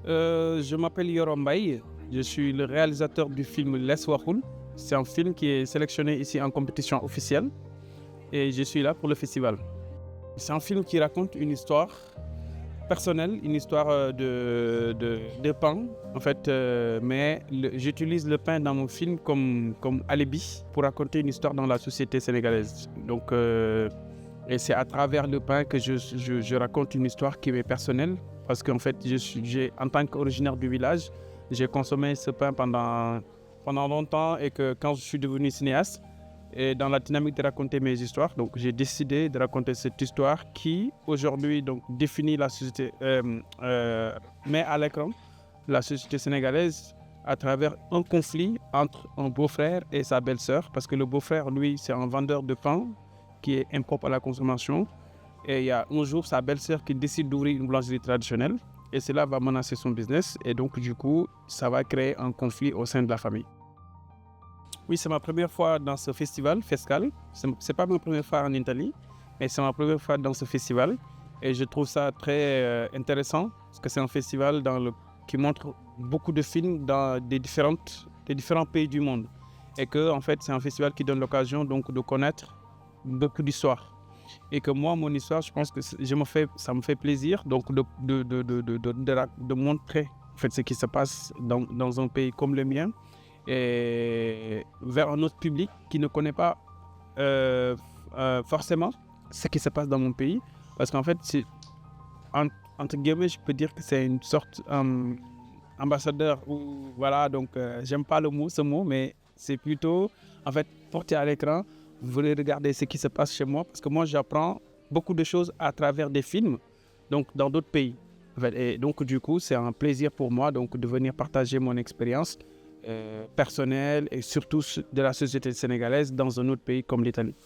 Je m'appelle Yoram Mbaye, je suis le réalisateur du film Less Waxul. C'est un film qui est sélectionné ici en compétition officielle et je suis là pour le festival. C'est un film qui raconte une histoire personnelle, une histoire de pain en fait, mais j'utilise le pain dans mon film comme alibi pour raconter une histoire dans la société sénégalaise. Et c'est à travers le pain que je raconte une histoire qui est personnelle parce qu'en fait, en tant qu'originaire du village, j'ai consommé ce pain pendant longtemps et que quand je suis devenu cinéaste, et dans la dynamique de raconter mes histoires, donc j'ai décidé de raconter cette histoire qui aujourd'hui donc définit la société, met à l'écran la société sénégalaise à travers un conflit entre un beau-frère et sa belle-sœur, parce que le beau-frère, lui, c'est un vendeur de pain qui est impropre à la consommation. Et il y a un jour sa belle-sœur qui décide d'ouvrir une boulangerie traditionnelle et cela va menacer son business et donc du coup, ça va créer un conflit au sein de la famille. Oui, c'est ma première fois dans ce festival, Fescal. C'est pas ma première fois en Italie, mais c'est ma première fois dans ce festival. Et je trouve ça très intéressant, parce que c'est un festival qui montre beaucoup de films dans des différents pays du monde. Et que, en fait, c'est un festival qui donne l'occasion donc de connaître beaucoup d'histoires. Et que moi, mon histoire, je pense que ça me fait plaisir donc de montrer en fait, ce qui se passe dans un pays comme le mien et vers un autre public qui ne connaît pas forcément ce qui se passe dans mon pays. Parce qu'en fait, entre guillemets, je peux dire que c'est une sorte ambassadeur ou voilà, donc j'aime pas ce mot, mais c'est plutôt en fait porter à l'écran. Vous voulez regarder ce qui se passe chez moi parce que moi j'apprends beaucoup de choses à travers des films, donc dans d'autres pays. En fait, et donc du coup, c'est un plaisir pour moi donc de venir partager mon expérience personnelle et surtout de la société sénégalaise dans un autre pays comme l'Italie.